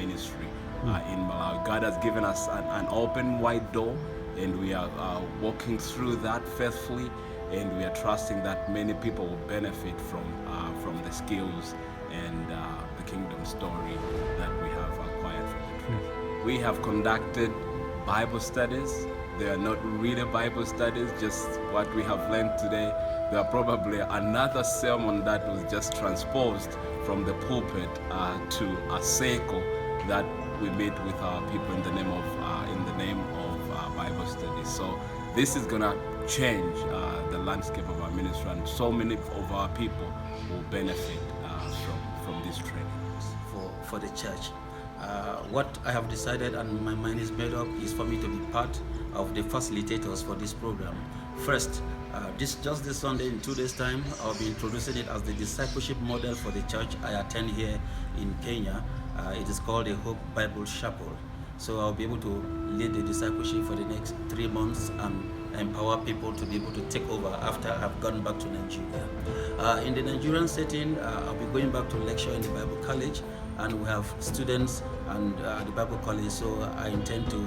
ministry in Malawi. God has given us an open, wide door, and we are walking through that faithfully, and we are trusting that many people will benefit from the skills and the kingdom story that we have acquired from the training. We have conducted Bible studies. They are not really Bible studies, just what we have learned today. There are probably another sermon that was just transposed from the pulpit to a circle that we meet with our people in the name of Bible studies. So this is gonna change the landscape of our ministry, and so many of our people will benefit from this training. For the church. What I have decided and my mind is made up is for me to be part of the facilitators for this program. First, this Sunday, in 2 days' time, I'll be introducing it as the discipleship model for the church I attend here in Kenya. It is called the Hope Bible Chapel. So I'll be able to lead the discipleship for the next 3 months and empower people to be able to take over after I've gone back to Nigeria. In the Nigerian setting, I'll be going back to lecture in the Bible College, and we have students and the Bible College, so I intend to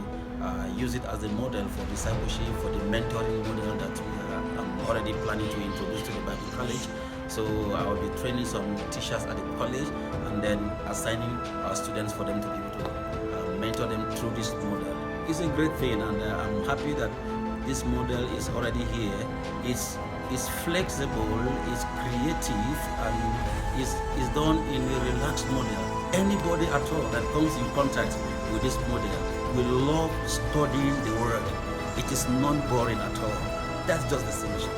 use it as a model for discipleship, for the mentoring model that I'm already planning to introduce to the Bible College. So I will be training some teachers at the college and then assigning our students for them to be able to mentor them through this model. It's a great thing, and I'm happy that this model is already here. It's flexible, it's creative, and is done in a relaxed model. Anybody at all that comes in contact with this model will love studying the word. It is non-boring at all. That's just the solution.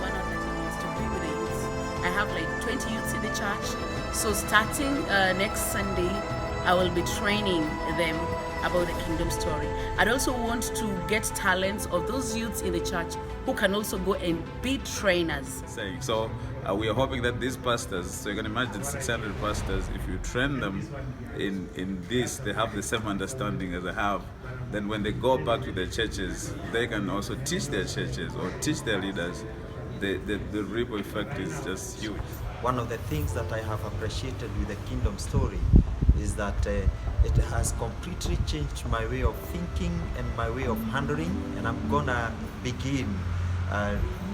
One of the things is to be with the youth. I have like 20 youths in the church. So starting next Sunday, I will be training them about the kingdom story. I'd also want to get talents of those youths in the church who can also go and be trainers. So we are hoping that these pastors, so you can imagine 600 pastors, if you train them in this, they have the same understanding as I have, then when they go back to their churches, they can also teach their churches or teach their leaders. The ripple effect is just huge. One of the things that I have appreciated with the kingdom story is that it has completely changed my way of thinking and my way of handling, and I'm gonna begin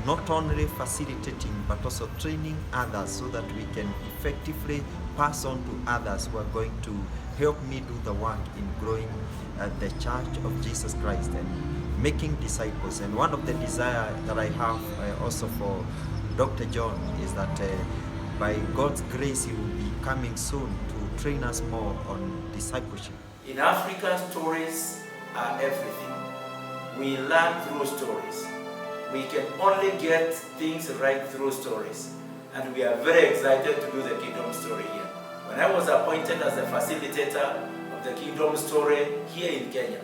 not only facilitating but also training others so that we can effectively pass on to others who are going to help me do the work in growing the Church of Jesus Christ and making disciples. And one of the desires that I have also for Dr. John is that by God's grace he will be coming soon to train us more on discipleship. In Africa, stories are everything. We learn through stories. We can only get things right through stories. And we are very excited to do the kingdom story here. When I was appointed as the facilitator of the kingdom story here in Kenya,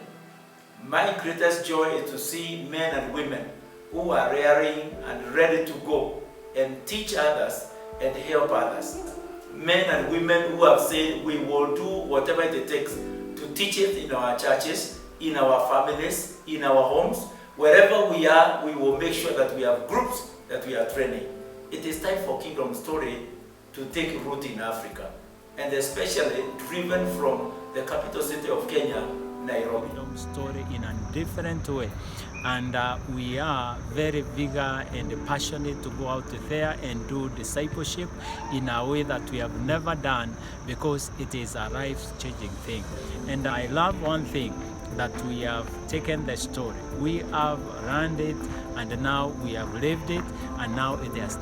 my greatest joy is to see men and women who are raring and ready to go and teach others and help others. Men and women who have said we will do whatever it takes to teach it in our churches, in our families, in our homes. Wherever we are, we will make sure that we have groups that we are training. It is time for Kingdom Story to take root in Africa, and especially driven from the capital city of Kenya, Nairobi. Kingdom Story in a different way. And we are very eager and passionate to go out there and do discipleship in a way that we have never done, because it is a life-changing thing. And I love one thing, that we have taken the story, we have learned it, and now we have lived it, and now it has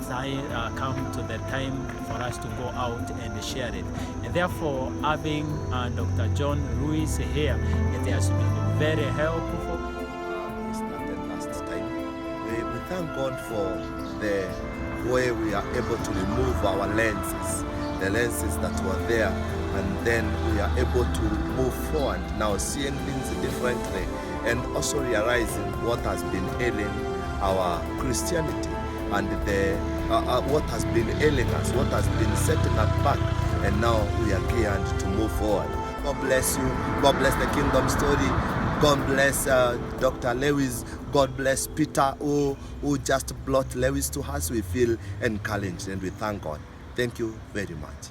come to the time for us to go out and share it. And therefore, having Dr. John Lewis here, it has been very helpful. We thank God for the way we are able to remove our lenses, the lenses that were there, and then we are able to move forward now, seeing things differently, and also realizing what has been ailing our Christianity and what has been ailing us, what has been setting us back, and now we are geared to move forward. God bless you. God bless the Kingdom Story. God bless Dr. Lewis. God bless Peter, who just brought Lewis to us. We feel encouraged and we thank God. Thank you very much.